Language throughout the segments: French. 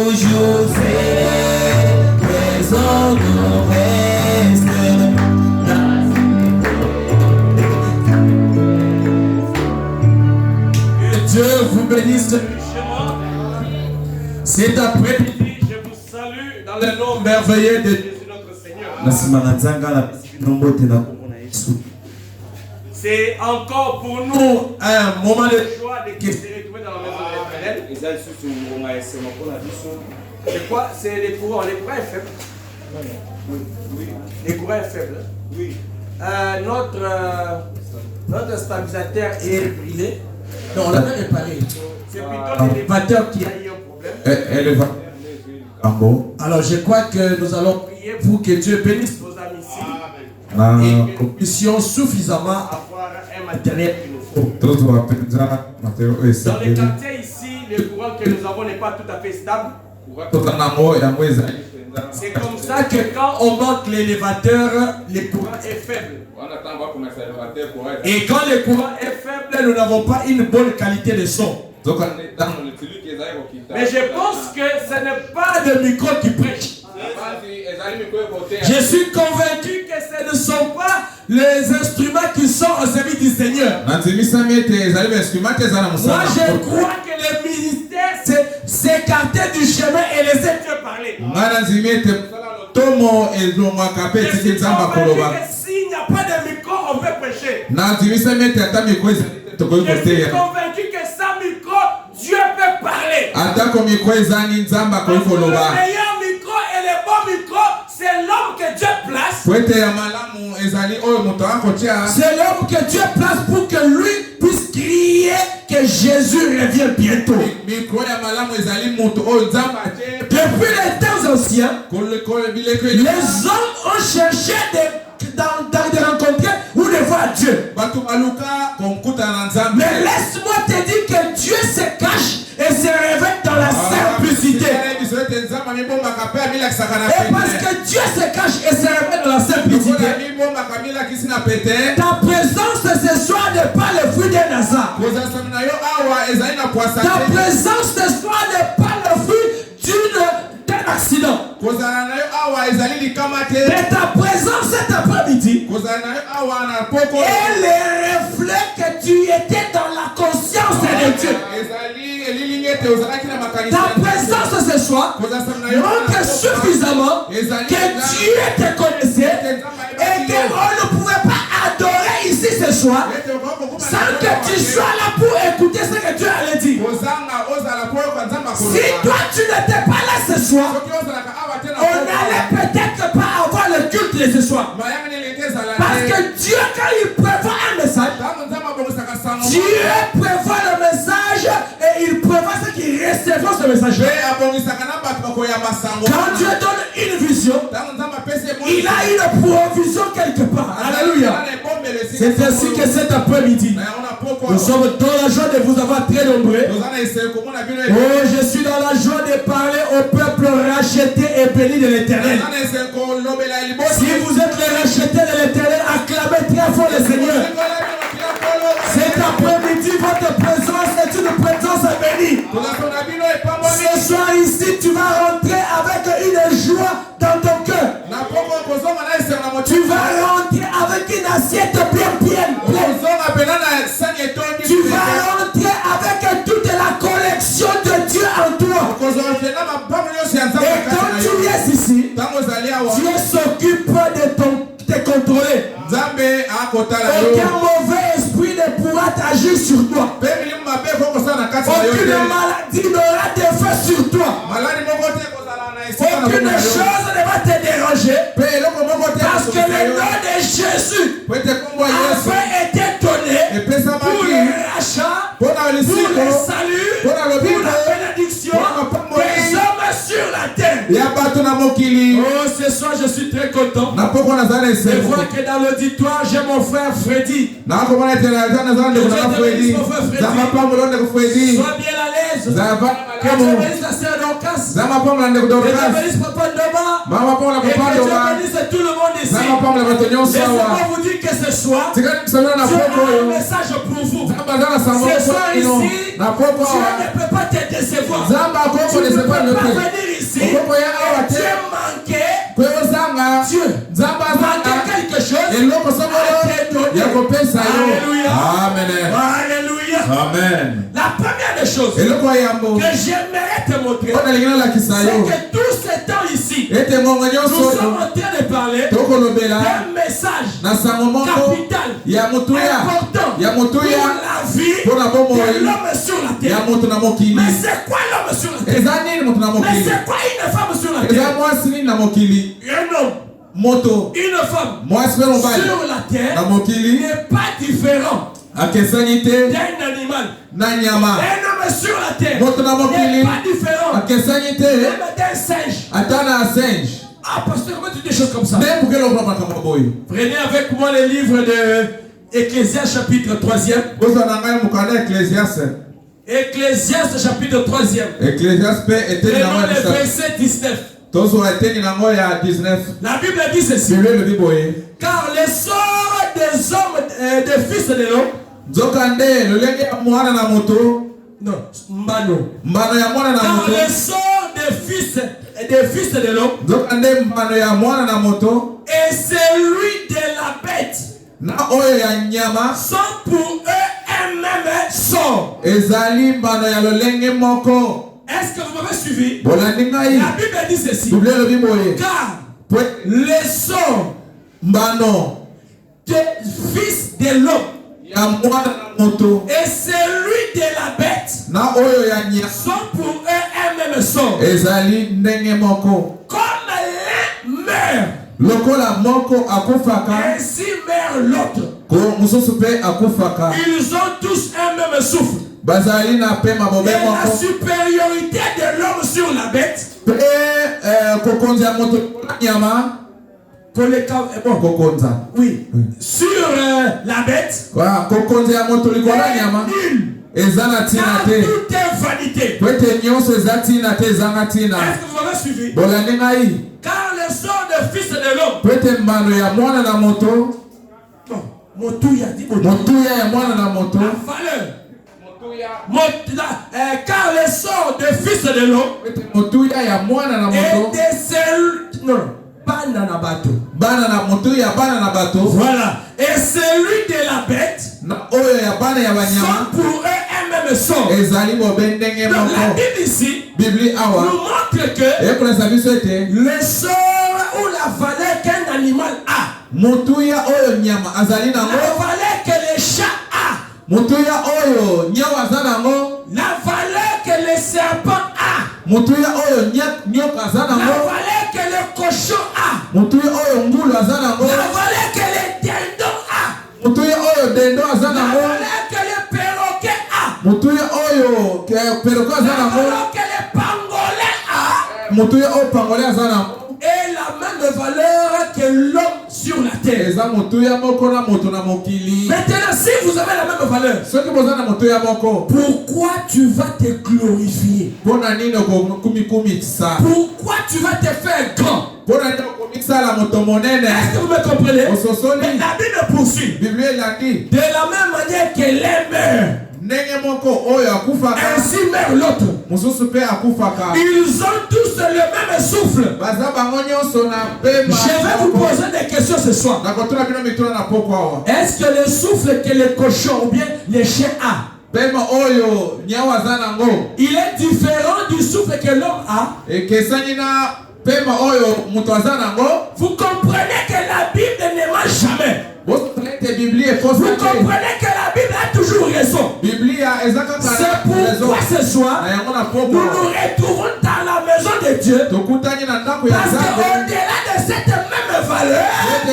toujours fait, raison nous reste. Que Dieu vous bénisse. Cet après-midi, je vous salue dans le nom merveilleux de Jésus notre Seigneur. C'est encore pour nous un moment de joie de se retrouver dans la maison de l'Éternel. C'est quoi? C'est les courants. Les courants est faible. Oui. Les courants est faible. Oui. Notre stabilisateur est brisé. Non, on l'a même réparé. C'est plutôt l'élévateur qui a eu un problème. Alors je crois que nous allons prier pour que Dieu bénisse nos amis ici. Et que nous puissions suffisamment avoir un matériel qu'il nous faut. Dans les quartiers ici, le courant que nous avons n'est pas tout à fait stable. C'est comme ça que quand on monte l'élévateur, le courant est faible. Et quand le courant est faible, nous n'avons pas une bonne qualité de son. Mais je pense que ce n'est pas le micro qui prêche. Je suis convaincu que ce ne sont pas les instruments qui sont au service du Seigneur. Moi, je crois que le ministère, c'est s'écarter du chemin et laisser Dieu parler. Je suis convaincu que s'il n'y a pas de micro, on peut prêcher. Je suis convaincu que sans micro, Dieu peut parler. Le meilleur micro et le bon micro, c'est l'homme que Dieu place. C'est l'homme que Dieu place pour que lui puisse crier que Jésus revient bientôt. Depuis les temps anciens, les hommes ont cherché de rencontrer ou de voir Dieu. Mais laisse-moi te dire que Dieu se cache et se révèle dans la simplicité. Et parce que Dieu se cache et se révèle dans la simplicité, ta présence ce soir n'est pas le fruit d'un hasard. Ta présence ce soir n'est pas le fruit d'un accident. Mais ta présence cet après-midi est le reflet que tu étais dans la conscience de Dieu. Ta présence ce soir montre suffisamment que Dieu te connaissait et qu'on ne pouvait pas adorer ici ce soir sans que tu sois là pour écouter ce que Dieu allait dire. Si toi tu n'étais pas là ce soir, on n'allait peut-être pas avoir le culte de ce soir. Parce que Dieu, quand il prévoit un message, Dieu prévoit le message et il prévoit ce qui recevra ce message. Quand Dieu donne une vision, il a une provision quelque part. Alléluia. C'est ainsi que cet après-midi, nous sommes dans la joie de vous avoir très nombreux. Oh, je suis dans la joie de parler au peuple racheté et béni de l'Éternel. Si vous êtes les rachetés de l'Éternel, acclamez très fort le Seigneur. Cet après-midi, votre présence est une présence bénie. Ce soir ici, tu vas rentrer avec une joie dans ton cœur. Tu vas rentrer avec une assiette bien pleine. Tu vas rentrer avec toute la collection de Dieu en toi. Et quand tu es ici, Dieu s'occupe de te contrôler. Aucun mauvais esprit ne pourra t'agir sur toi. Aucune maladie n'aura d'effet sur toi. Aucune chose ne va te déranger. Parce que le nom de Jésus avait été donné pour le rachat, pour le salut, pour la bénédiction des hommes sur la terre. Oh, ce soir je suis très content de voir que dans l'auditoire j'ai mon frère Freddy. Sois bien à l'aise. Que Dieu bénisse la sœur Dorcas. Que Dieu bénisse Papa Ndoma. Et que Dieu bénisse tout le monde ici. Laissez-moi vous dire que ce soir, Dieu a un message pour vous. Ce soir ici, Dieu ne peut pas te décevoir. Tu ne peux pas venir ici et Dieu manquer. Dieu manquer quelque chose à te donner. Alléluia. Alléluia. Amen. La première des choses que j'aimerais te montrer, c'est que tout ce temps ici, nous sommes en train de parler d'un message capital, important pour la vie de l'homme sur la terre. Mais c'est quoi l'homme sur la terre? Mais c'est quoi une femme sur la terre? Un homme, une femme sur la terre n'est pas différent d'un animal. Un homme sur la terre n'est pas différent même d'un singe. Ah, pasteur, comment tu dis des choses comme ça? Prenez avec moi le livre de Ecclésiaste chapitre 3e. Ecclésiaste chapitre 3e. Prenons le verset 19. La Bible dit ceci. Car le sort des hommes, des fils de l'homme, non, Mbano. Car le sort des fils de l'homme et celui de la bête sont pour eux un même sort. Est-ce que vous m'avez suivi? La Bible dit ceci. Car le sort des fils de l'homme et celui de la bête sont pour eux un même sort. Comme l'un meurt, ainsi meurt l'autre. Ils ont tous un même souffle. Et la supériorité de l'homme sur la bête oui. Sur la bête est car tout est vanité. Est-ce que vous m'avez suivi? Car le sort des fils de l'homme, car le sort des fils de l'homme et de celui voilà. Et celui de la bête sont pour eux un même sort. Donc la Bible ici nous montre que le sort ou la valeur qu'un animal a, la valeur que le chat a, la valeur que le serpent a, la valeur que le cochon a, la valeur que le dindon a, la valeur que le perroquet a, la valeur que le pangolin a, et la même valeur que l'homme sur la terre. Maintenant, si vous avez la même valeur, pourquoi tu vas te glorifier? Pourquoi tu vas te faire grand? Est-ce que vous me comprenez? Mais la Bible poursuit. De la même manière que l'un meurt, ainsi meurt l'autre. Ils ont tous le même souffle. Je vais vous poser des questions ce soir. Est-ce que le souffle que le cochon ou bien le chien a, il est différent du souffle que l'homme a? Vous comprenez que la Bible ne ment jamais. Vous comprenez que la Bible a toujours raison. C'est pourquoi ce soir nous nous retrouvons dans la maison de Dieu, parce qu'au-delà de cette même valeur, il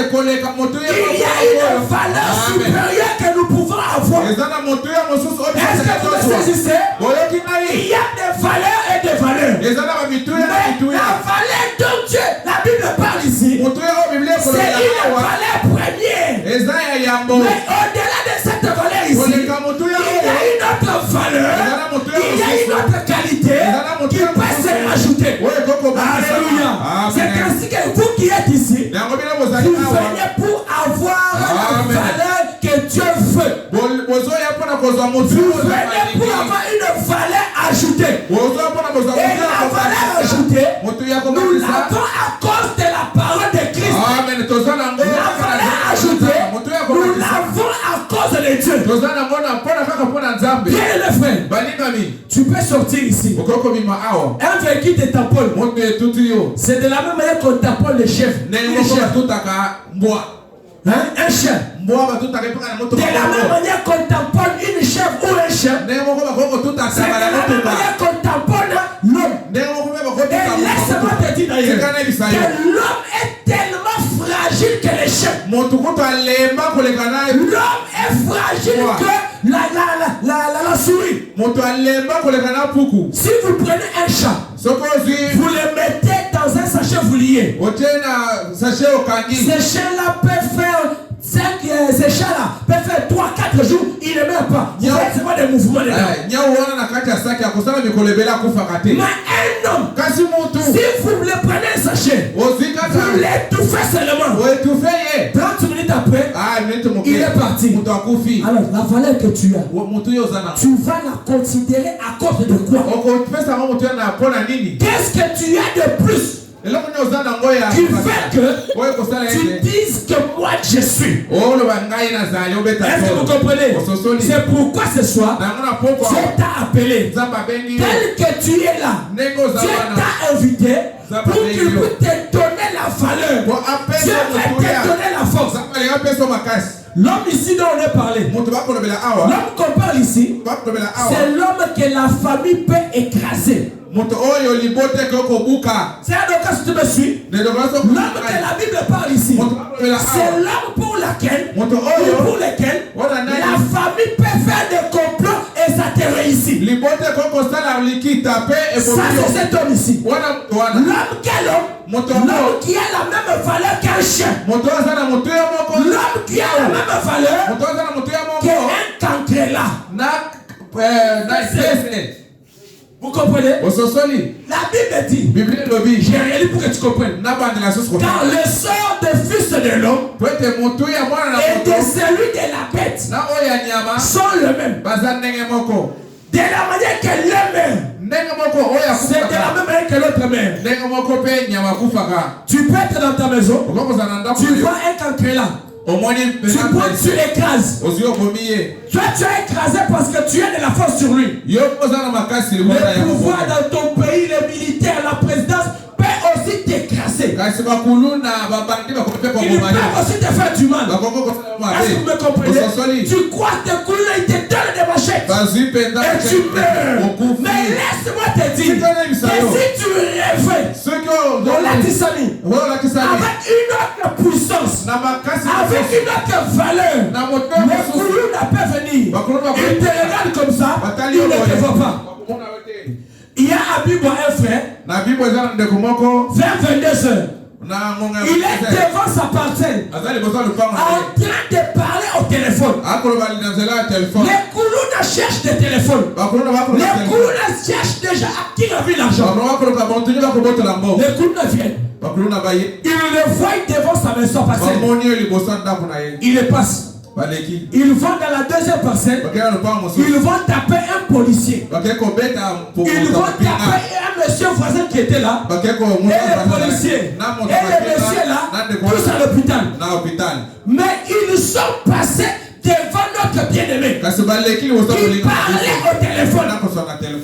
y a une valeur supérieure que nous pouvons avoir. Est-ce que vous me saisissez? Il y a des valeurs et des valeurs. Mais la valeur dont Dieu, la Bible parle ici, c'est une valeur première. Mais au-delà de cette valeur ici, il y a une autre valeur, il y a une autre qualité qui peut se rajouter. Alléluia. C'est ainsi que vous qui êtes ici, vous venez pour avoir la valeur que Dieu veut. Vous venez pour avoir une valeur ajoutée. Et la valeur ajoutée, nous l'avons à cause de la parole de Christ. La valeur ajoutée, nous l'avons à cause de Dieu. Bien le frère, tu peux sortir ici. Un véhicule te tamponne. C'est de la même manière qu'on tamponne le chef. Un chef. De la même manière qu'on tamponne une chef ou un chef, c'est de la même manière qu'on tamponne l'homme. Et laisse-moi te dire d'ailleurs que l'homme est tellement fragile que le chef. L'homme est fragile que la souris. Si vous prenez un chat, vous le mettez dans un sachet, vous liez. Ce chien-là peut faire 5, ces chats-là peuvent faire 3-4 jours, il ne meurt pas. Il y a des mouvements dedans. Mais un homme, si vous le prenez un sachet, vous l'étouffez seulement. 30 minutes après, il est parti. Alors, la valeur que tu as, tu vas la considérer à cause de quoi? Qu'est-ce que tu as de plus qui fait que tu dises que moi je suis? Est-ce que vous comprenez? C'est pourquoi ce soir Dieu t'a appelé. Tel que tu es là, Dieu t'a invité pour qu'il puisse te donner la valeur. Dieu va te donner la force. L'homme ici dont on a parlé, l'homme qu'on parle ici, c'est l'homme que la famille peut écraser. C'est un cas si tu me suis. L'homme que la Bible parle ici, c'est l'homme pour lequel la famille peut faire des complots et ça te réussit. Ça c'est cet homme ici. L'homme qui a la même valeur qu'un chien. L'homme qui a la même valeur qu'un cancrela. Vous comprenez? La Bible dit, j'ai rien dit pour que tu comprennes. Car le sort des fils de l'homme et de celui de la bête sont le même. De la manière que l'homme c'est de la même manière que l'autre mère. Tu peux être dans ta maison, tu vois un cancrela. Tu l'écrases. Toi tu as écrasé parce que tu as de la force sur lui. Le pouvoir dans ton pays, les militaires, la présidence peut aussi t'écraser. Ils peuvent aussi te faire du mal. Est-ce que vous me comprenez? Tu crois que tes coulons ils te donnent des machettes et tu meurs. Mais laisse-moi te dire que si tu rêves dans la Tissani avec une autre puissance, avec une autre valeur, le coulon n'a pas venir. Il te regarde comme ça, il ne te voit pas. Il y a Abib, un frère, vers 22h. Il est devant sa parcelle, en train de parler au téléphone. Les Koulouna cherchent des téléphones. Les Koulouna cherchent déjà à qui a vu l'argent. Les Koulouna viennent. Il le voit devant sa maison parcelle. Il le passe. Ils vont dans la deuxième parcelle. Ils vont taper un policier. Ils vont taper un monsieur voisin qui était là. Et le policier. Et le monsieur là poussent à l'hôpital. Mais ils sont passés devant notre bien-aimé. Il parlait au téléphone.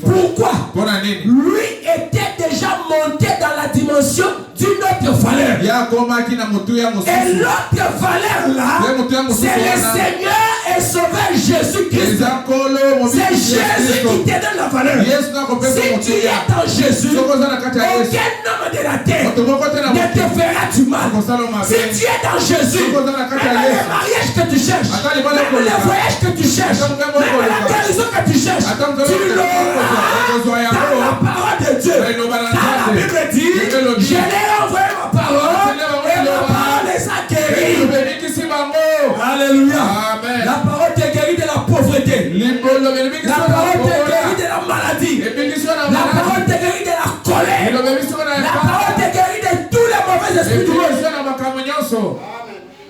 Pourquoi? Lui était déjà monté dans la dimension d'une autre valeur. Et l'autre valeur là, c'est le Seigneur et Sauveur Jésus-Christ. C'est Jésus qui te donne la valeur. Si tu es dans Jésus, aucun homme de la terre ne te fera du mal. Si tu es dans Jésus, même le mariage que tu cherches, même le voyage que tu cherches, même la guérison que tu cherches, tu l'auras dans la parole de Dieu. Car la Bible dit, je l'ai envoyé ma parole et ma parole les a guéris. Alléluia. La parole te guérit de la pauvreté. La parole te guérit de la maladie. La parole te guérit de la colère. La parole te guérit de tous les mauvais esprits du monde.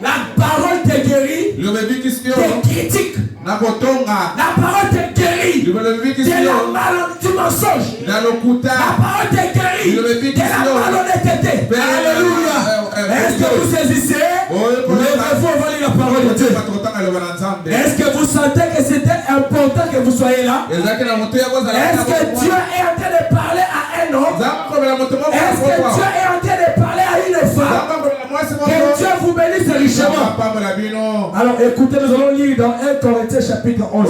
La parole te guérit des critiques. La parole te guérit de du mensonge. La parole te guérit de la malhonnêteté. Alléluia. Est-ce que vous saisissez? Levez-vous avant lire la parole de Dieu. Est-ce que vous sentez que c'était important que vous soyez là? Est-ce que Dieu est en train de parler à un homme? Est-ce que Dieu est en train de parler à une femme? Que Dieu vous bénisse richement. Alors écoutez, nous allons lire dans 1 Corinthiens chapitre 11.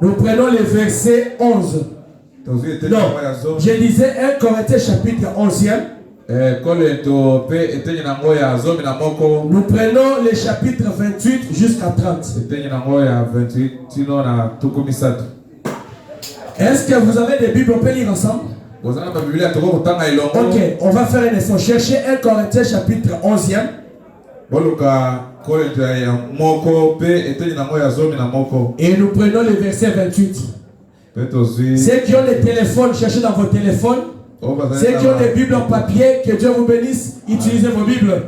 Nous prenons le verset 11. Non, je disais 1 Corinthiens chapitre 11. Nous prenons les chapitres 28 jusqu'à 30. Est-ce que vous avez des Bibles? On peut lire ensemble? Ok, on va faire un effort. Cherchez 1 Corinthiens chapitre 11. Et nous prenons le verset 28. Ceux qui ont les téléphones, cherchez dans vos téléphones. Ceux qui ont des Bibles en papier, que Dieu vous bénisse, utilisez vos Bibles.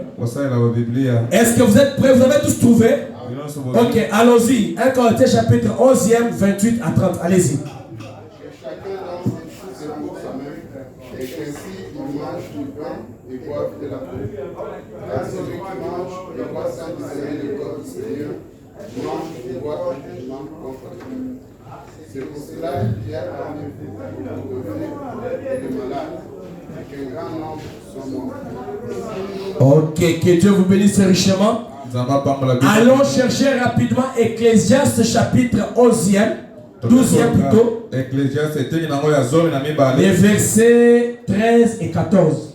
Est-ce que vous êtes prêts? Vous avez tous trouvé? Ok, allons-y. 1 Corinthiens chapitre 11, 28 à 30. Allez-y. Et boivent de la coupe. Car celui qui mange et boit sans discerner le corps du Seigneur, mange et boit injustement contre lui. C'est pour cela qu'il y a parmi vous de pauvres et de malades, et qu'un grand nombre sont morts. Ok, que Dieu vous bénisse richement. Allons chercher rapidement Ecclésiaste chapitre 11e, 12e plutôt. Les versets 13 et 14.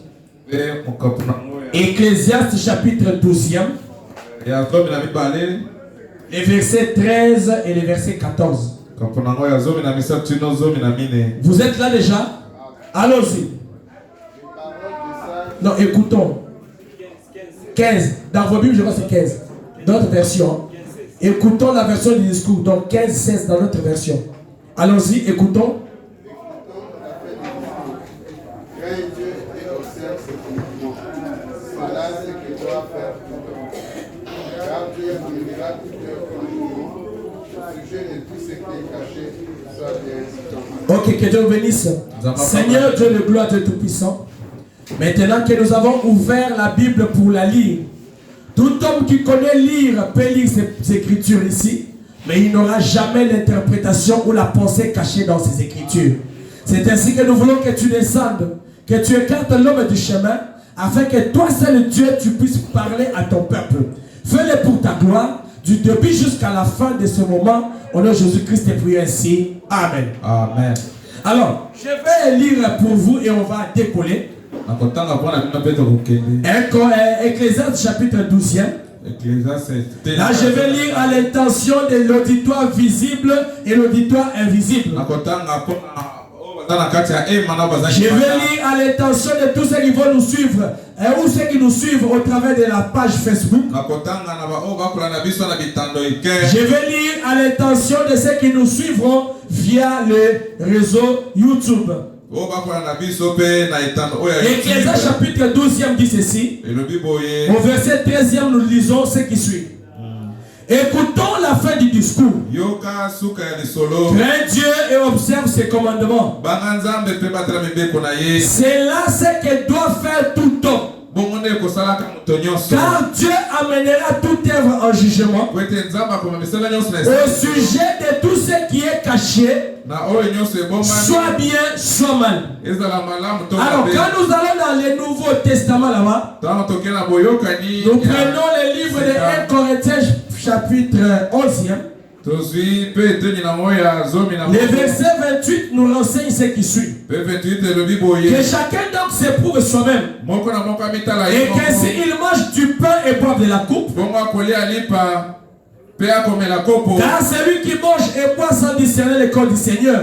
Ecclésiaste chapitre 12e, les versets 13 et les versets 14. Vous êtes là déjà? Allons-y. Non, écoutons. 15. Dans vos Bibles, je vois c'est 15. Dans notre version. Écoutons la version du discours. Donc 15, 16 dans notre version. Allons-y, écoutons. Ok, que Dieu vous bénisse. Seigneur Dieu de gloire, Dieu Tout-Puissant. Maintenant que nous avons ouvert la Bible pour la lire, tout homme qui connaît lire peut lire ces écritures ici, mais il n'aura jamais l'interprétation ou la pensée cachée dans ces écritures. C'est ainsi que nous voulons que tu descendes, que tu écartes l'homme du chemin, afin que toi seul Dieu, tu puisses parler à ton peuple. Fais-le pour ta gloire, du début jusqu'à la fin de ce moment. Au nom de Jésus-Christ, et prions ainsi. Amen. Amen. Alors, je vais lire pour vous et on va décoller. Ecclésiaste chapitre 12e. Là, je vais lire à l'intention de l'auditoire visible et l'auditoire invisible. Je vais lire à l'intention de tous ceux qui vont nous suivre ou ceux qui nous suivent au travers de la page Facebook. Je vais lire à l'intention de ceux qui nous suivront via le réseau YouTube. Ecclésiaste chapitre 12e dit ceci. Au verset 13e, nous lisons ce qui suit. Écoutons la fin du discours. Crains Dieu et observe ses commandements. C'est là ce que doit faire tout homme. Car Dieu amènera toute œuvre en jugement au sujet de tout ce qui est caché, soit bien, soit mal. Alors quand nous allons dans le Nouveau Testament là-bas, nous prenons le livre de 1 Corinthiens chapitre 11e. Le verset 28 nous renseigne ce qui suit. Que chacun donc s'éprouve soi-même. Et que s'il mange du pain et boit de la coupe, car celui qui mange et boit sans discerner l'école du Seigneur,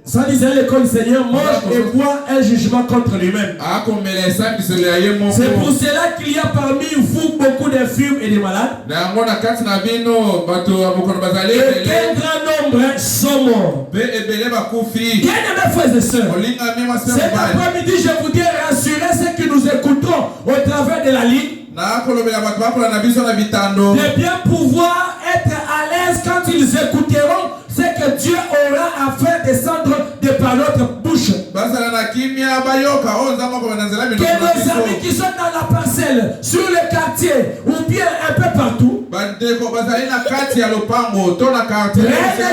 sans discerner l'école du Seigneur, mange et boit un jugement contre lui-même. C'est pour cela qu'il y a parmi vous beaucoup d'infirmes et de malades, et qu'un grand nombre sont morts. Bien-aimés frères et sœurs, cet après-midi, je voudrais rassurer ceux qui nous écoutons au travers de la ligne, de bien pouvoir être à l'aise quand ils écouteront ce que Dieu aura à faire descendre de par notre bouche. Que nos amis qui sont dans la parcelle, sur le quartier ou bien un peu partout, prennent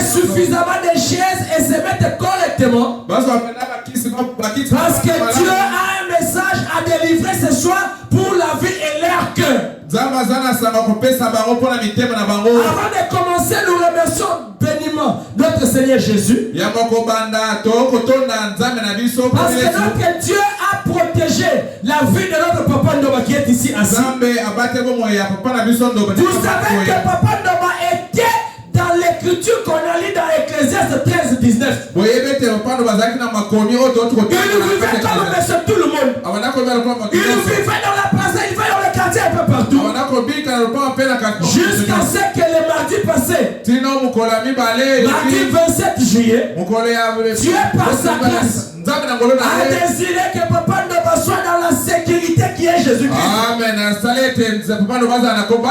suffisamment de chaises et se mettent correctement. Parce que Dieu a un message à délivrer ce soir pour la vie et leur cœur. Avant de commencer, nous remercions béniment notre Seigneur Jésus. Parce que notre Dieu a protégé la vie de notre Papa Ndoma qui est ici assis. Vous savez que Papa Ndoma était dans l'écriture qu'on a lu dans Ecclésiaste 13, 19. Il vivait comme monsieur tout le monde. Il vivait dans la place, il vivait dans le quartier un peu partout. Jusqu'à ce que le mardi passé, mardi 27 juillet, Dieu par sa grâce a désiré que Papa Ndoma soit dans la sécurité qui est Jésus-Christ. Amen.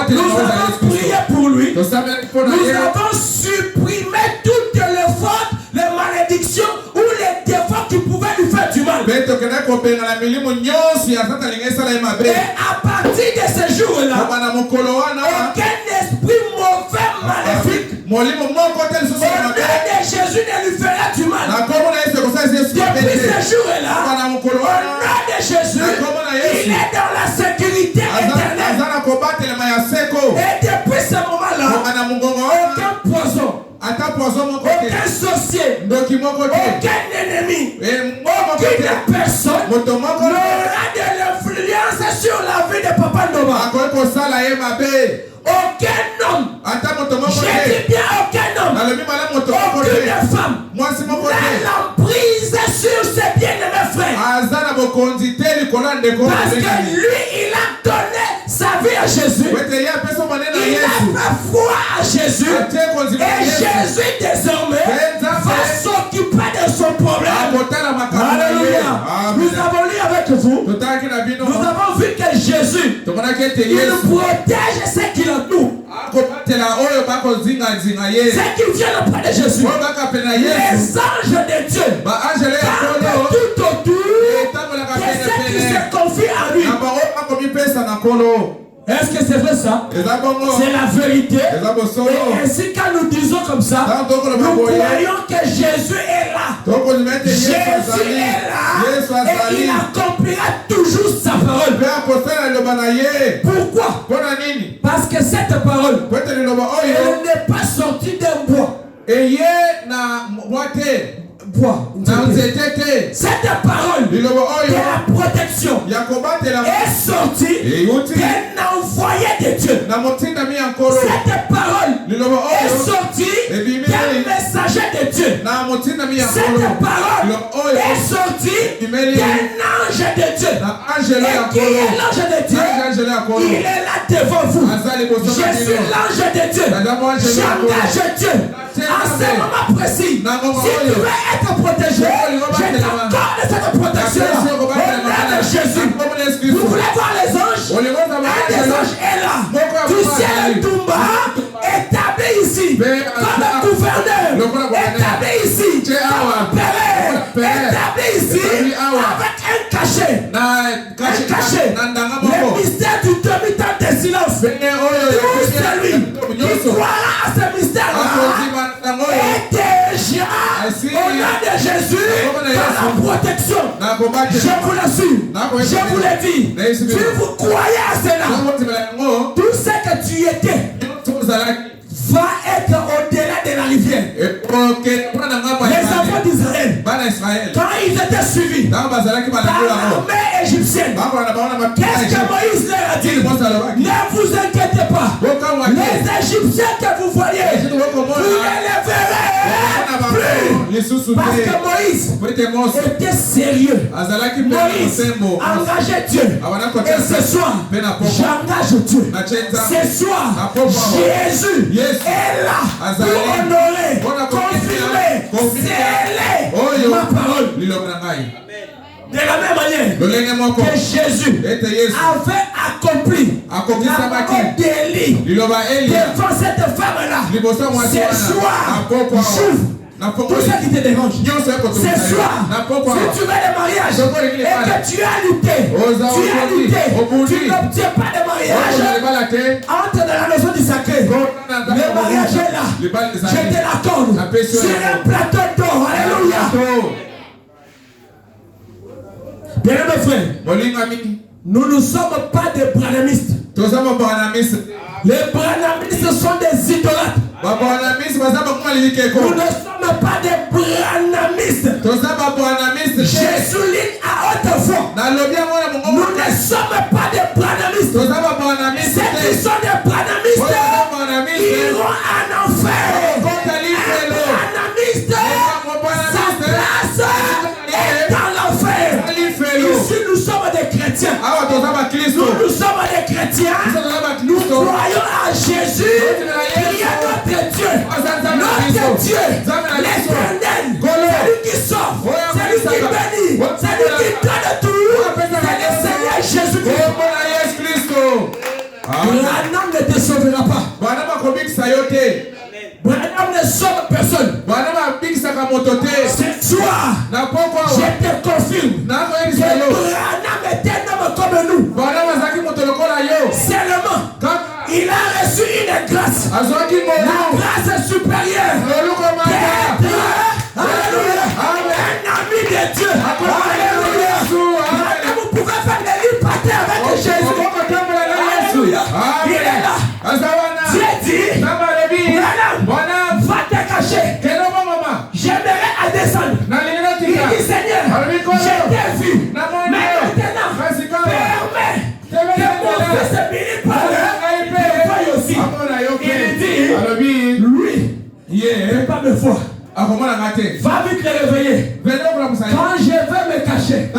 Nous avons prié pour lui. Nous avons supprimé toutes les fautes, les malédictions ou les défauts qui pouvaient lui faire du mal. Et à partir de ce jour-là, aucun esprit mauvais, maléfique, au nom de Jésus ne lui fera du mal. Depuis ce jour-là, au nom de Jésus, il est dans la sécurité éternelle. Et depuis ce moment-là, aucun poison, aucun sorcier, aucun ennemi, aucune personne n'aura de l'influence sur la vie de Papa Ndoma. Aucun homme, j'ai dit bien aucun homme, aucune femme n'a l'emprise sur ses bien-aimés frères. Parce que lui, il a donné sa vie à Jésus. Il a fait foi à Jésus. Et Jésus désormais va s'occuper de son problème. Alléluia. Nous avons lu avec vous. Nous avons vu que Jésus, il protège ce qu'il a nous. Ce qui vient auprès de Jésus. Les anges de Dieu parlent tout autour de ce qui se confie à lui. Est-ce que c'est vrai ça? C'est la vérité. Et ainsi quand nous disons comme ça, nous croyons que Jésus est là. Jésus est là. Et il accomplira toujours sa parole. Pourquoi? Parce que cette parole, elle n'est pas sortie d'un bois. Cette parole de la protection est sortie d'un envoyé de Dieu. Cette parole est sortie d'un messager de Dieu. Cette parole est sortie d'un ange de Dieu. Et qui est l'ange de Dieu? Il est là devant vous. Je suis l'ange de Dieu. J'engage Dieu à ce moment précis. Si tu veux être protégé, je t'accorde cette protection-là. Au nom de Jésus. Vous voulez voir les anges? Un des anges est là. Du ciel Tumba, établi ici comme gouverneur, établi ici comme père, établi ici avec un cachet. Le mystère du demi-temps de silence. Tout celui qui croira à ce mystère-là est déjà au nom de Jésus dans la protection. Je vous l'assure, je vous l'ai dit. Si vous croyez à cela, tout ce que tu étais va être au-delà de la rivière. Les enfants d'Israël, quand ils étaient suivis par l'armée égyptienne, qu'est-ce que Moïse leur a dit? Ne vous inquiétez pas. Les Égyptiens que vous voyez, vous ne les verrez plus. Parce que Moïse était sérieux. Moïse engageait Dieu. Et ce soir, j'engage Dieu. Ce soir, Jésus est là pour honorer, confirmer, sceller ma parole. De la la même manière que Jésus avait accompli la parole d'Élie devant cette femme-là, c'est soir, j'ouvre tout ce qui te dérange. C'est soir, si tu veux le mariage et que tu as lutté, tu n'obtiens pas de mariage, entre dans la maison du sacré. Le mariage est là. Je te l'accorde sur un plateau d'or. Alléluia. Bien mes frères, nous ne sommes pas des branhamistes. Les branhamistes sont des idolâtres. Nous ne sommes pas des branhamistes. Je souligne à haute voix. Nous ne sommes pas des branhamistes. Ceux qui sont des branhamistes iront en enfer. Un branhamiste, sa place est dans l'enfer. Ici nous sommes des chrétiens. Nous sommes des chrétiens. Nous croyons à Jésus qui est notre Dieu. Notre Dieu, l'éternel. Celui qui sauve, celui qui bénit, celui qui donne tout. C'est le Seigneur Jésus-Christ. Branham ne te sauvera pas. Branham ne sauve personne. C'est toi. Je te confirme que Branham est un homme comme nous. Seulement, il a reçu une grâce. La grâce supérieure. Alléluia. Un ami de Dieu. Alléluia. Vous pouvez faire des livres partir avec Jésus. Alléluia. Il est là. Dieu dit, Branham, va te cacher. J'aimerais à descendre. Il dit, Seigneur, je t'ai vu. Mais maintenant, permets que mon fils béni par le aussi. Il dit, lui, il n'est pas de foi. Va vite le réveiller. Quand je vais me cacher au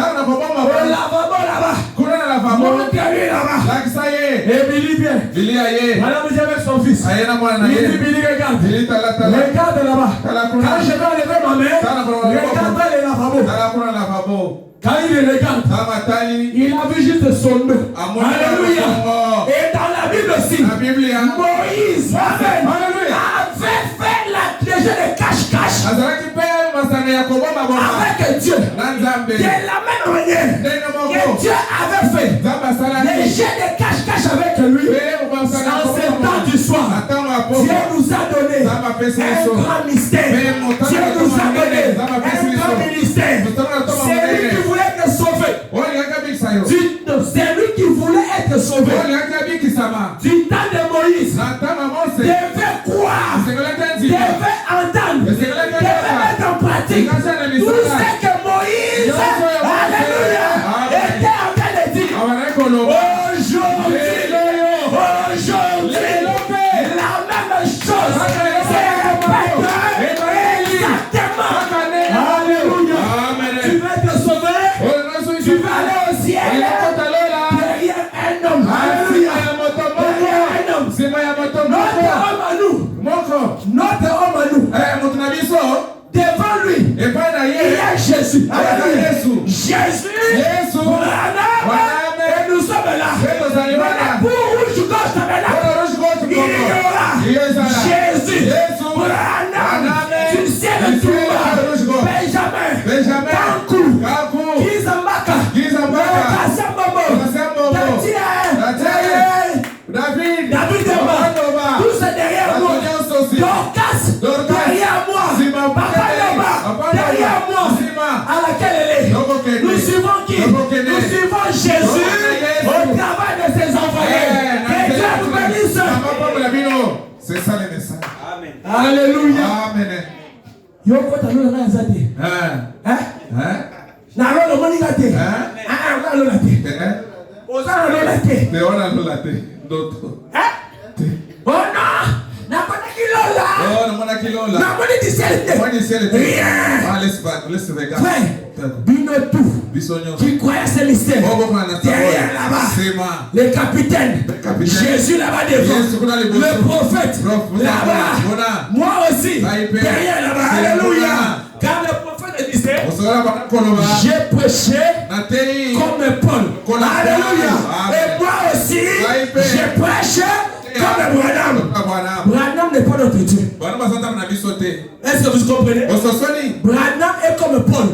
lavabo là-bas, montre-lui là-bas. Et Billy vient. Madame dit avec son fils. Il dit Billy regarde. Regarde là-bas. Quand je vais enlever ma main, regarde le lavabo. Quand il regarde, il a vu juste son nom. Alléluia. Et dans la Bible aussi, Moïse avait fait le jeu de cache-cache avec Dieu. De la même manière que Dieu avait fait le jeu de cache-cache avec lui, dans ce temps du soir, Dieu nous a donné un grand mystère. Dieu nous a donné un grand ministère. C'est lui qui voulait être sauvé. C'est lui qui voulait être sauvé. Du temps de Moïse, devait croire, devait entendre, devait mettre en pratique tout ce que Moïse, alléluia, était en train de dire. Aujourd'hui, la même chose se répète exactement. Alléluia. Tu veux être sauvé? Tu vas aller au ciel derrière un homme. Alléluia. Derrière un homme. Notre homme à nous. Devant lui, il y a Jésus. Jésus, Branham, et nous sommes là. Pour rouge gauche, il y aura Jésus, Branham, tu sais le tour, Benjamin, Kankou, Kizambaka, Kassambobo, David Deba, tous derrière moi, Dorcas derrière moi, Papa Deba derrière moi, à laquelle elle est. Nous suivons qui? Nous suivons Jésus au travail de ses envoyés. Que Dieu nous bénisse. C'est ça le message. Amen. Alléluia. Amen. Yoko tanu na nzate. Na lo moni ngate. Na lo late. Ozana lo late. Te ona lo late. D'autres. Oh non! Nakona kilola! Oh, namona kilola. Namoni diselite. Rien. Laisse regarder. Frère, bino tout. Qui croit à ce mystère? Derrière là-bas. Le capitaine. Jésus là-bas devant. Le prophète. Là-bas. Moi aussi. Derrière là-bas. Alléluia. Car le prophète disait, J'ai prêché comme Paul. Alléluia. Et moi aussi, je prêche comme Branham. Branham n'est pas notre Dieu. Est-ce que vous comprenez? Branham est comme Paul.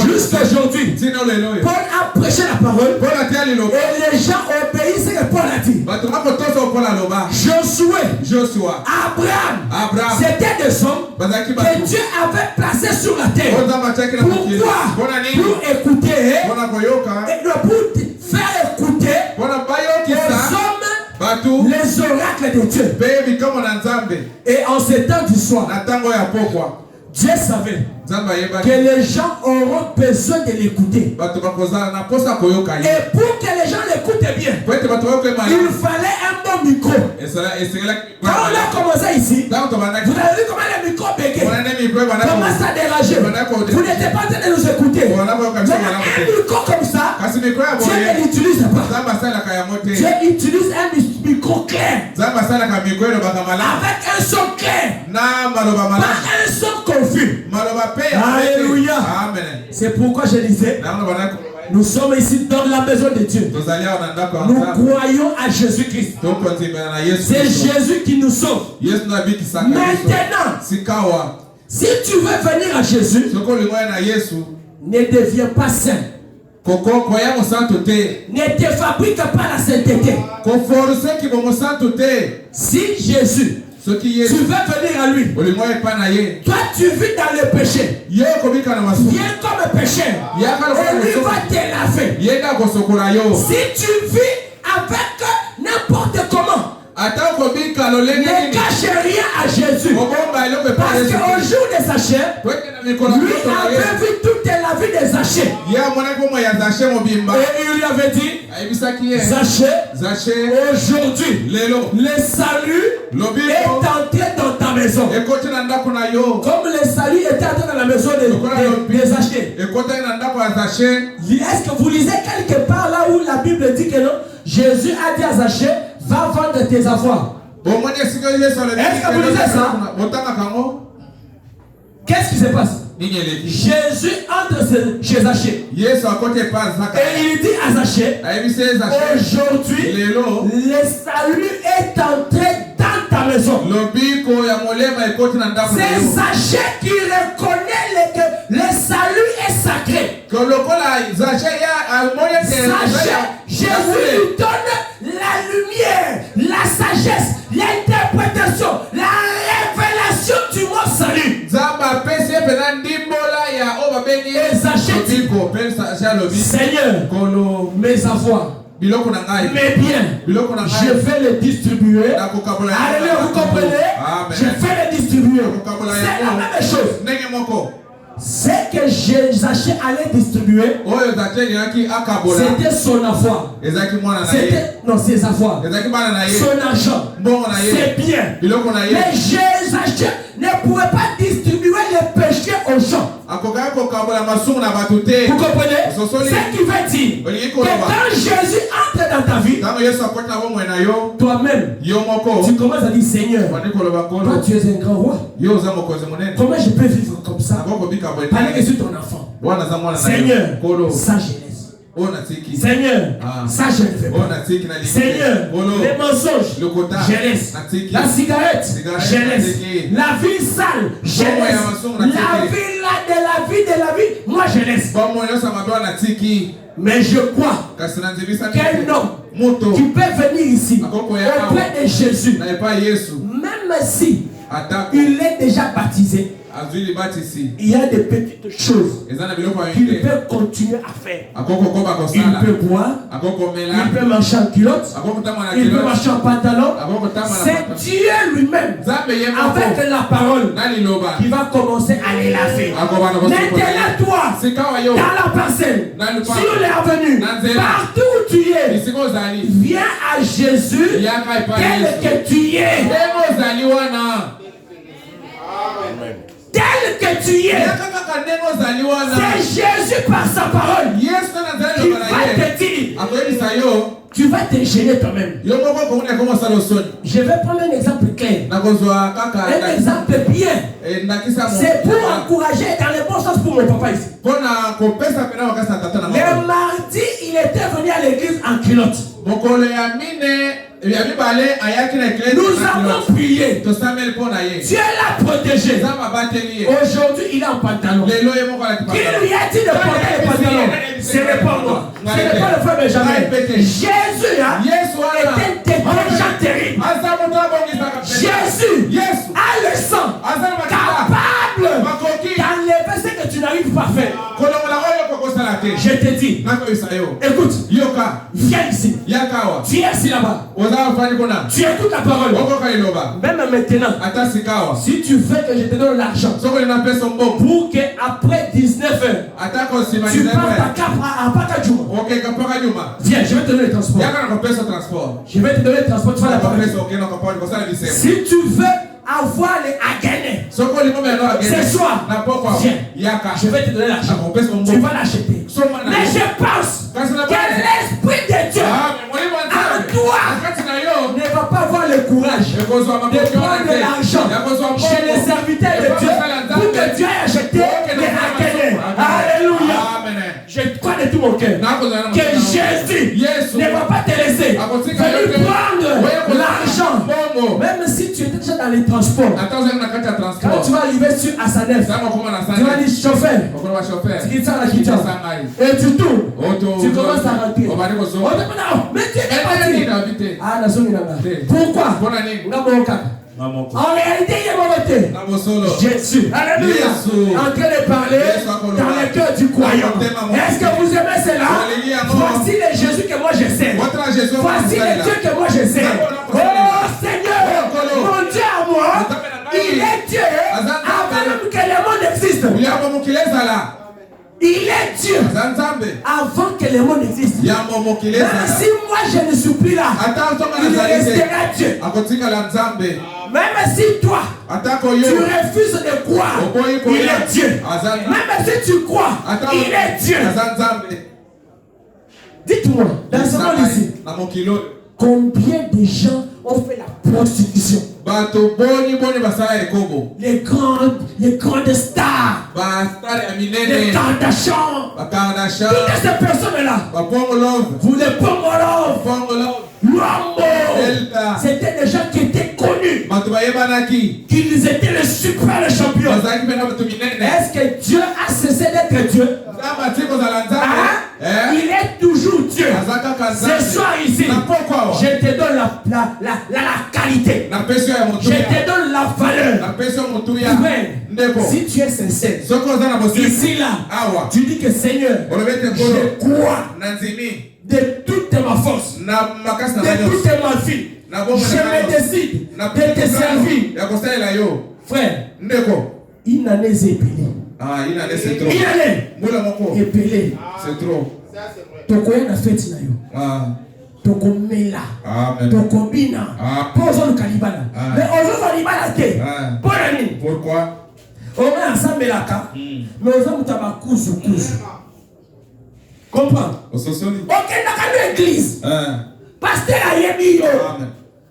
Jusqu'à aujourd'hui, Paul a prêché la parole et les gens obéissent ce que Paul a dit. Josué, Abraham, c'était des hommes que Dieu avait placés sur la terre. Pourquoi? Pour écouter et pour faire écouter aux hommes les oracles de Dieu. Et en ce temps du soir, Dieu savait que les gens auront besoin de l'écouter. Et pour que les gens l'écoutent bien, il fallait un bon micro. Quand on a commencé ici, vous avez vu comment le micro bégait, comment ça dérangeait. Vous n'étiez pas en train de nous écouter. Mais un micro comme ça, Dieu ne l'utilise pas. Dieu utilise un micro clair, avec un son clair, pas un son confus. Alléluia. C'est pourquoi je disais, nous sommes ici dans la maison de Dieu. Nous croyons à Jésus-Christ. C'est Jésus qui nous sauve. Maintenant, si tu veux venir à Jésus, ne deviens pas saint. Ne te fabrique pas la sainteté. Si Jésus, tu veux venir à lui, toi tu vis dans le péché, viens comme pécheur et lui va te laver. Si tu vis avec n'importe comment, ne cache rien à Jésus, parce qu'au jour de sa chair, lui avait vu toute la vie de Zachée. Et il lui avait dit, Zachée, aujourd'hui, le salut est entré dans ta maison. Comme le salut était entré dans la maison de Zachée. Est-ce que vous lisez quelque part là où la Bible dit que non? Jésus a dit à Zachée, va vendre tes avoirs. Est-ce que vous lisez ça? Qu'est-ce qui se passe? Jésus entre chez Zachée. Et il dit à Zachée, aujourd'hui, le salut est entré dans ta maison. C'est Zachée qui reconnaît que le salut est sacré. Jésus lui donne la lumière, la sagesse, l'interprétation, la révélation du mot salut. Et Zachée dit, Seigneur, mes avoirs, mes biens, je vais les distribuer. Alléluia, vous comprenez? Je vais les distribuer. C'est la même chose. Ce que Zachée allait distribuer, c'était son avoir. Non, ses avoirs. Son argent. Ses biens. Mais Zachée ne pouvait pas distribuer les péchés aux gens. Vous comprenez? Ce qui veut dire que quand Jésus entre dans ta vie, toi-même, tu commences à dire, Seigneur, toi tu es un grand roi. Comment je peux vivre comme ça? Parce que je suis ton enfant. Seigneur, ça je laisse. Seigneur, ça je ne fais pas. Seigneur, les mensonges, je laisse. La cigarette, je laisse. La vie sale, je laisse. La vie là, de la vie, moi je laisse. Mais je crois qu'un homme qui peut venir ici auprès de Jésus, même si il est déjà baptisé, il y a des petites choses qu'il peut continuer à faire. Il peut boire, il peut marcher en culotte, il peut marcher en pantalon. C'est Dieu lui-même, avec la parole, qui va commencer à les laver. Maintenant, toi, dans la parcelle, sur l'avenue, partout où tu es, viens à Jésus tel que tu es. Tel que tu es, c'est Jésus par sa parole qui va te dire, tu vas te gêner toi-même. Je vais prendre un exemple clair. Un exemple bien. C'est pour encourager dans le bon sens pour mon papa ici. Le mardi, il était venu à l'église en culotte. Nous avons prié. Dieu l'a protégé. Aujourd'hui, il est en pantalon. Qui lui a dit de porter le pantalon? Ce n'est pas moi. Ce n'est pas le frère Benjamin. Jésus était déjà terrible. Jésus a le sang capable d'enlever ce que tu n'arrives pas à faire. Je te dis, écoute, viens ici. Tu es assis là-bas. Tu écoutes la parole. Même maintenant, si tu veux que je te donne l'argent pour qu'après 19h tu partes à Pakadjouma, viens, je vais te donner le transport. Je vais te donner le transport. Tu vas la parole. Si tu veux avoir les Aguenais ce soir, viens, je vais te donner l'argent. Tu vas l'acheter. Mais je pense que l'Esprit de Dieu en toi ne va pas avoir le courage de prendre l'argent chez les serviteurs de Dieu pour que Dieu ait acheté les Aguenais. Alléluia. Je crois de tout mon cœur que Jésus ne va pas te laisser venir prendre l'argent. Même si tu étais déjà dans les transports, quand tu vas arriver sur Asanef, tu vas dire chauffeur, et tu tournes, tu commences à rentrer. Mais tu es parti. Ah, la zone est pourquoi? En réalité, il est mauvais. Jésus, alléluia, en train de parler dans le cœur du croyant. Est-ce que vous aimez cela? Voici le Jésus que moi je sais. Voici le Dieu que moi je sais. Oh Seigneur, mon Dieu à moi, il est Dieu avant même que le monde existe. Il est Dieu avant que le monde existe. Même si moi je ne suis plus là, il restera Dieu. Même si toi tu refuses de croire, il est Dieu. Même si tu crois, il est Dieu. Dites-moi, dans ce monde ici, combien de gens ont fait la prostitution? Les grandes stars, les Kardashians, toutes ces personnes-là, vous les Pongolov, Luambo, c'était des gens qui étaient connus, qu'ils étaient les super champions. Est-ce que Dieu a cessé d'être Dieu? Il est toujours Dieu. Ce soir ici, je te donne la qualité. Je te donne la valeur. Si tu es sincère, ici là, tu dis que Seigneur, je crois de toute ma force, de toute ma vie, je me décide de te servir. Frère, une année c'est épelé. Une année c'est trop. Une année épelé. C'est trop. Tokoya na fête na yo. Tokomela. Tokobina. Pozo le kalibana. Mais aujourd'hui kalibana te. Pourquoi? On est ensemble là ka. Mais on a mutaba kuzu. Comprends? OK, dans l'église. Pasteur a yebi yo.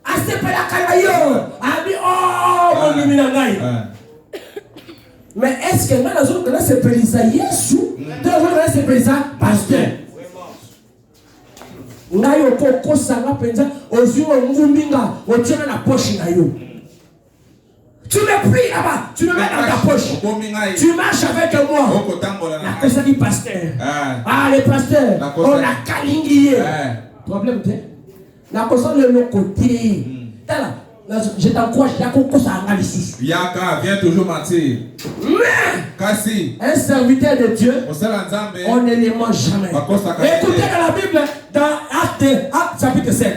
Asepela kala yo. Abi oh mon liminangai. Mais est-ce que nous avons connaissé ce président Yesu? Nous avons connaissé ce président pasteur. Nous avons connaissé ce président la poche. Tu me pries là-bas, tu me mets dans ta poche. Tu marches avec moi. La cosa du pasteur. Ah, le pasteur. On l'a calingué. Problème de la cosa de l'autre côté. Je t'encourage, Yaka, viens toujours mentir. Mais un serviteur de Dieu, on ne les mange jamais. Écoutez dans la Bible, dans Actes chapitre 5.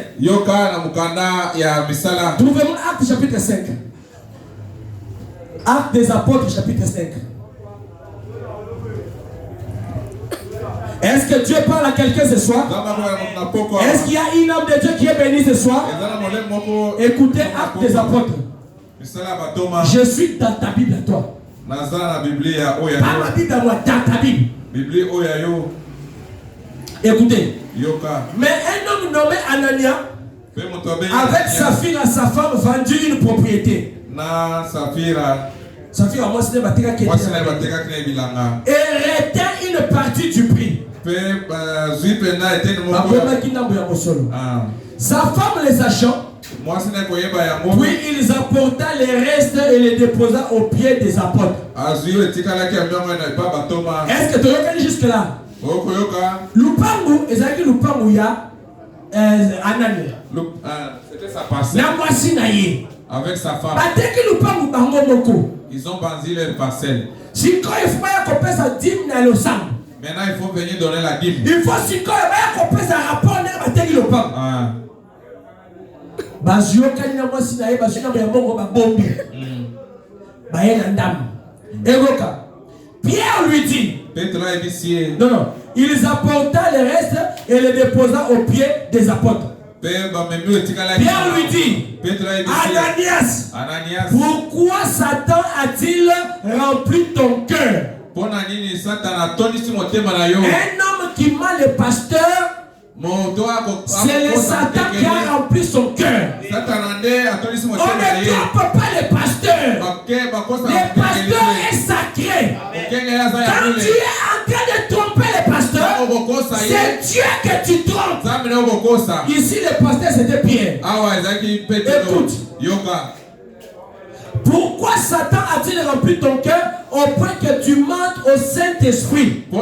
Trouvez-moi Actes chapitre 5. Actes des apôtres chapitre 5. Est-ce que Dieu parle à quelqu'un ce soir? Est-ce qu'il y a une homme de Dieu qui est béni ce soir? Écoutez Actes des apôtres. Je suis dans ta Bible à toi. Pas ma Bible à moi, dans ta Bible. Écoutez. Mais un homme nommé Anania, avec Saphira, sa femme, vendu une propriété. Saphira, moi, c'est et retint une partie du prix. Sa femme les achant. Puis ils apporta les restes et les déposa aux pieds des apôtres. Est-ce que tu regardes jusque là? Lupangu, ezaki lupangu ya Anania. C'était sa parcelle. Avec sa femme. Ils ont bâti leur parcelle. Maintenant il faut venir donner la dîme. Il faut Pierre lui dit. Non. Ils apporta les restes et les déposa aux pieds des apôtres. Pierre lui dit, Ananias, pourquoi Satan a-t-il rempli ton cœur? Un homme qui mat le pasteur, c'est le Satan qui a rempli son cœur. On ne trompe pas le pasteur. Le pasteur est sacré. Quand tu es en train de tromper le pasteur, c'est Dieu que tu trompes. Ici, le pasteur, c'était Pierre. Écoute. Pourquoi Satan a-t-il rempli ton cœur au point que tu mentes au Saint-Esprit? Je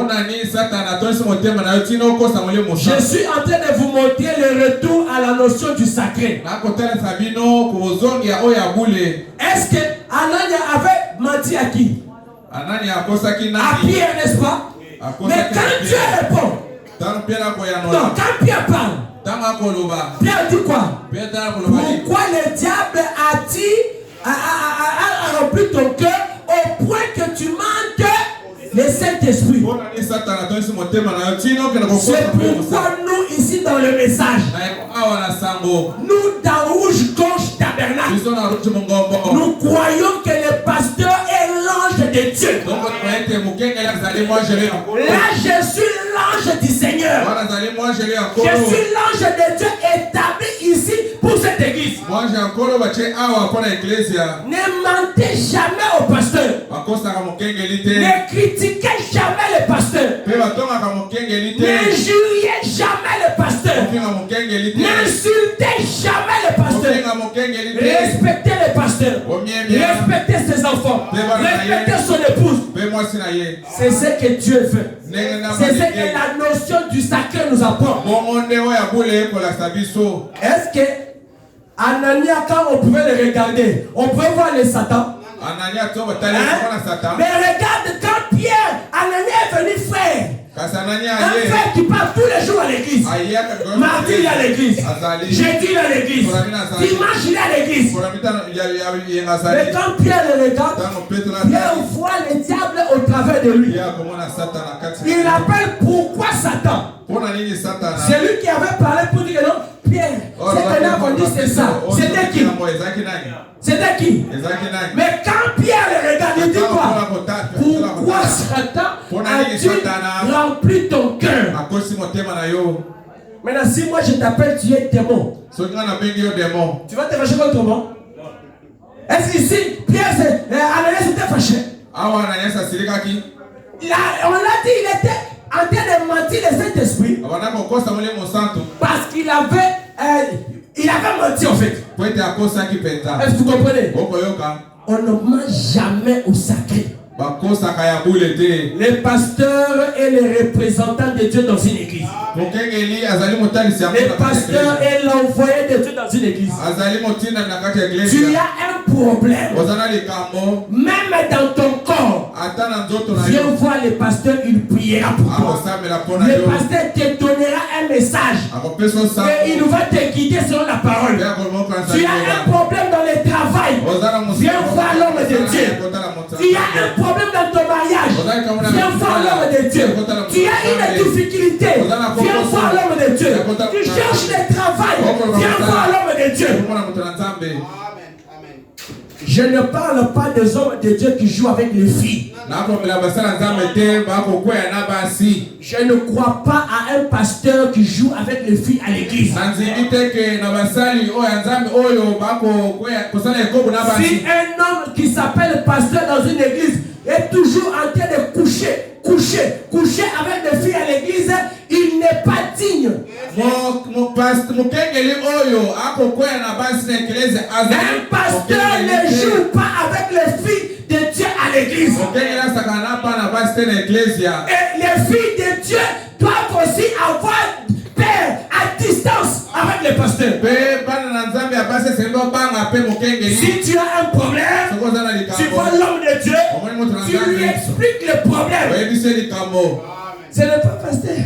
suis en train de vous montrer le retour à la notion du sacré. Est-ce que Anania avait menti à qui? À Pierre, n'est-ce pas? Mais quand Dieu répond, non, quand Pierre parle, Pierre dit quoi? Pourquoi le diable a rempli ton cœur au point que tu manques le Saint-Esprit? C'est pourquoi nous ici dans le message, nous dans Rouge-Gorge Tabernacle, nous croyons que le pasteur est l'ange de Dieu. Là je suis l'ange du Seigneur. Je suis l'ange de Dieu établi ici pour cette église. Ne mentez jamais au pasteur. Ne critiquez jamais le pasteur. N'injuriez jamais le pasteur. N'insultez jamais le pasteur. Respectez le pasteur. Respectez ses enfants. Respectez son épouse. C'est ce que Dieu fait. C'est ce que la notion du sacré nous apporte. Est-ce que Anania, quand on pouvait le regarder, on pouvait voir le Satan? Mais regarde, quand Pierre, Anania est venu frère. Un frère qui part tous les jours à l'église. Mardi il est à l'église. Jeudi il est à l'église. Dimanche il est à l'église. Mais quand Pierre le regarde, Pierre voit le diable au travers de lui. Il appelle pourquoi Satan? C'est lui qui avait parlé pour dire non, Pierre, c'est maintenant qu'on dit c'est ça. C'était qui? C'était qui? Mais quand Pierre le regarde, il dit quoi? Pourquoi Satan a-t-il rempli ton cœur? Maintenant, si moi je t'appelle, tu es démon. Tu vas te fâcher contre moi? Est-ce qu'ici, Pierre, Ananias était fâché? On l'a dit, il était en train de mentir le Saint-Esprit. Parce qu'il avait menti en fait. Est-ce que vous comprenez? On ne mange jamais au sacré. Les pasteurs et les représentants de Dieu dans une église. Les pasteurs et l'envoyé de Dieu dans une église. Tu as un problème. Même dans ton corps. Viens voir le pasteur, il priera pour toi. Le pasteur te donnera un message. Et il va te guider selon la parole. Tu as un problème dans le travail. Viens voir l'homme de Dieu. Tu as un problème dans ton mariage. Viens voir l'homme de Dieu. Tu as une difficulté. Viens voir l'homme de Dieu. Tu cherches le travail. Viens voir l'homme de Dieu. Je ne parle pas des hommes de Dieu qui jouent avec les filles. Je ne crois pas à un pasteur qui joue avec les filles à l'église. Si un homme qui s'appelle pasteur dans une église est toujours en train de coucher avec des filles à l'église, il n'est pas digne. Un pasteur ne joue pas avec les filles de Dieu à l'église. Et les filles de Dieu doivent aussi avoir paix à distance avec les pasteurs. Si tu as un problème, tu vois l'homme de Dieu, tu lui expliques le problème. Ce n'est pas pasteur.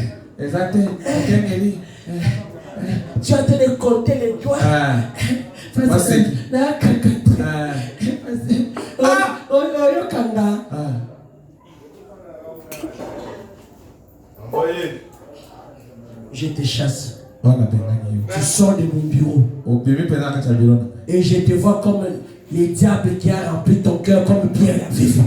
Tu as en train de compter les doigts. Je te chasse. Tu sors de mon bureau. Et je te vois comme les diables qui a rempli ton cœur comme Pierre la vive.